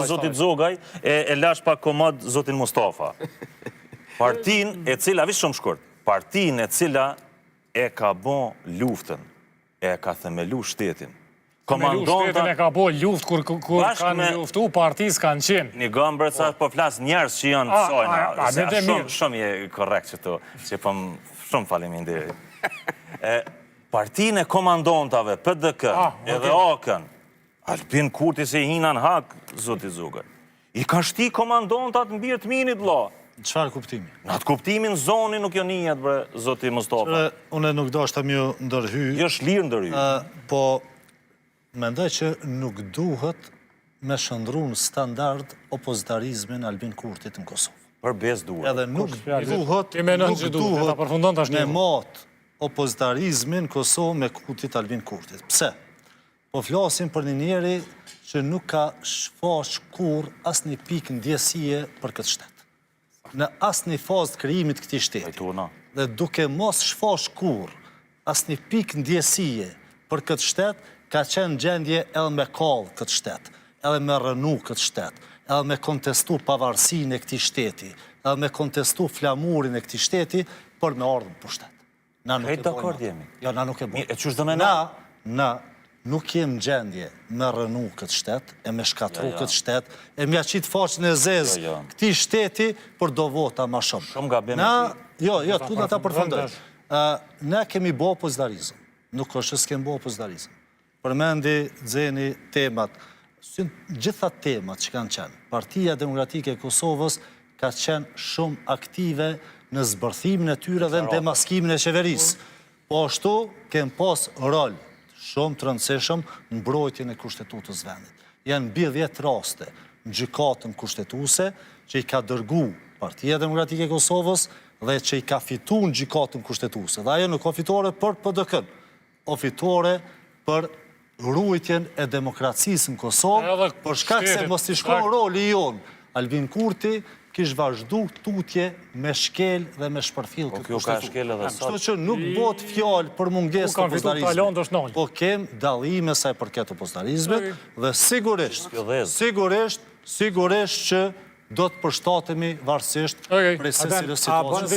Zotit Zogaj e lash pa komod Zotin Mustafa. Partin e cila, vishë shumë shkurt, partin e cila e ka bo luftën, e ka themelu shtetin. Shtetin e ka bo luft kur kanë luftu, partis kanë qenë. Një gëmbër, sa po flasë njerës që janë sojna. Shumë je korekt që to, që po shumë faleminderit. Partin e komandontave, PDK, edhe AKën, Albin Kurti se hinan hak, Zotit Zogaj. I ka shti komandontat në birë të minit, la. Në qëfar kuptimi? Në atë kuptimin, zoni nuk jo njët, bre, Zotit Mustafa. Une nuk do është të mjë ndërhy. Jo shlirë ndërhy. Po, mendoj që nuk duhet me shëndru në standard opozitarizmin Albin Kurtit në Kosovë. Për bez duhet. Edhe nuk duhet me matë opozitarizmin Kosovë me Kurtit Albin Kurtit. Pse? Po flasim për një njeri që nuk ka shfash kur as një pikë ndjesie për këtë shtetë. Në as një fazë të kryimit këti shteti. Dhe duke mos shfash kur as një pikë ndjesie për këtë shtetë, ka qenë gjendje edhe me kallë këtë shtetë, edhe me rënu këtë shtetë, edhe me kontestu pavarësin e këti shteti, edhe me kontestu flamurin e këti shteti, për me ardhën për shtetë. Na nuk e bojnë. Jo, na nuk e bojnë. E qështë dhe me na? Na nuk jem gjendje me rënu këtë shtetë, e me shkatru këtë shtetë, e me qitë faqën e zezë këti shteti për do vota ma shumë. Shumë ga beme ti. Jo, tu da ta përfundoj. Ne kemi bo opozitarizm. Nuk është s'kem bo opozitarizm. Përmendi, dzeni, temat. Gjitha temat që kanë qenë. Partia Demokratike e Kosovës ka qenë shumë aktive në zbërthimin e tyre dhe në demaskimin e qeverisë. Po ashtu, kem pas rol shumë të rëndësishëm në mbrojtjen e kushtetutës vendit. Janë mbi 10 raste në gjykatën kushtetuse që i ka dërgu Partia Demokratike e Kosovës dhe që i ka fitu në gjykatën kushtetuse. Dhe ajo nuk o fitore për PDK-n, o fitore për ruajtjen e demokracisë në Kosovë, për shkak se mos t'i shkon roli jonë. Albin Kurti kish vazhdu tutje me shkel dhe me shpërfill këtë kushtetu. Kështu që nuk bot fjallë për munges të opozitarizmit, po kem dalime saj për këtë opozitarizmit dhe sigurisht që do të përshtatemi varsisht prej se si situatës.